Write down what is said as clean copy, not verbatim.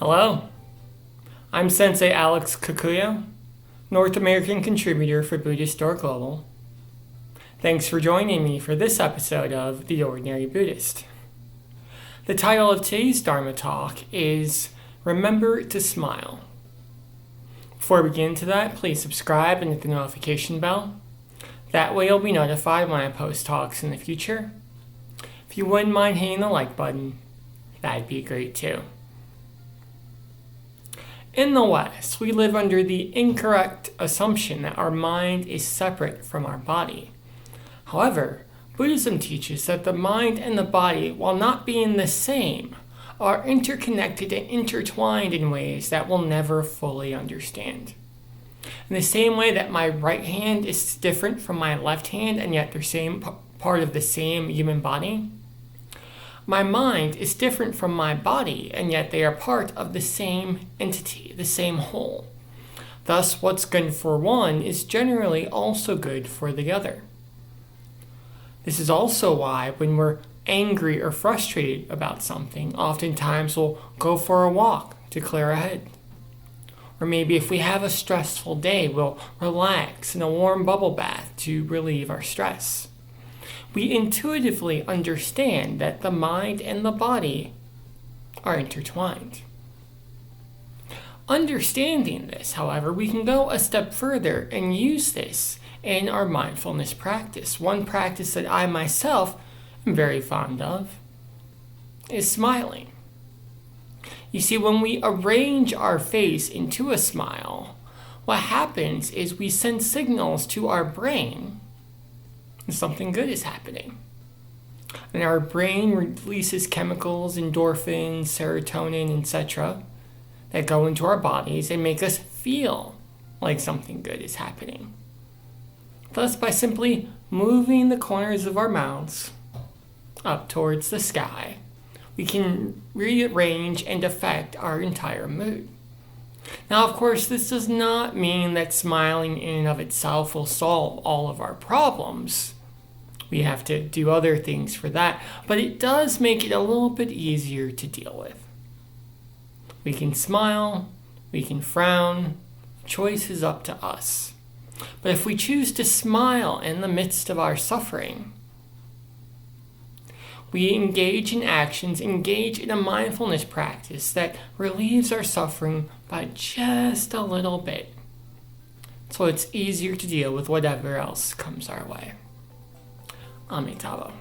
Hello, I'm Sensei Alex Kakuyo, North American contributor for Buddhist Global. Thanks for joining me for this episode of The Ordinary Buddhist. The title of today's Dharma talk is Remember to Smile. Before we get into that, please subscribe and hit the notification bell. That way you'll be notified when I post talks in the future. If you wouldn't mind hitting the like button, that'd be great too. In the West, we live under the incorrect assumption that our mind is separate from our body. However, Buddhism teaches that the mind and the body, while not being the same, are interconnected and intertwined in ways that we'll never fully understand. In the same way that my right hand is different from my left hand and yet they're part of the same human body, my mind is different from my body, and yet they are part of the same entity, the same whole. Thus, what's good for one is generally also good for the other. This is also why when we're angry or frustrated about something, oftentimes we'll go for a walk to clear our head. Or maybe if we have a stressful day, we'll relax in a warm bubble bath to relieve our stress. We intuitively understand that the mind and the body are intertwined. Understanding this, however, we can go a step further and use this in our mindfulness practice. One practice that I myself am very fond of is smiling. You see, when we arrange our face into a smile, what happens is we send signals to our brain and something good is happening. And our brain releases chemicals, endorphins, serotonin, etc. that go into our bodies and make us feel like something good is happening. Thus, by simply moving the corners of our mouths up towards the sky, we can rearrange and affect our entire mood. Now, of course, this does not mean that smiling in and of itself will solve all of our problems. We have to do other things for that, but it does make it a little bit easier to deal with. We can smile, we can frown, choice is up to us. But if we choose to smile in the midst of our suffering, we engage in actions, engage in a mindfulness practice that relieves our suffering by just a little bit. So it's easier to deal with whatever else comes our way. Amitabha.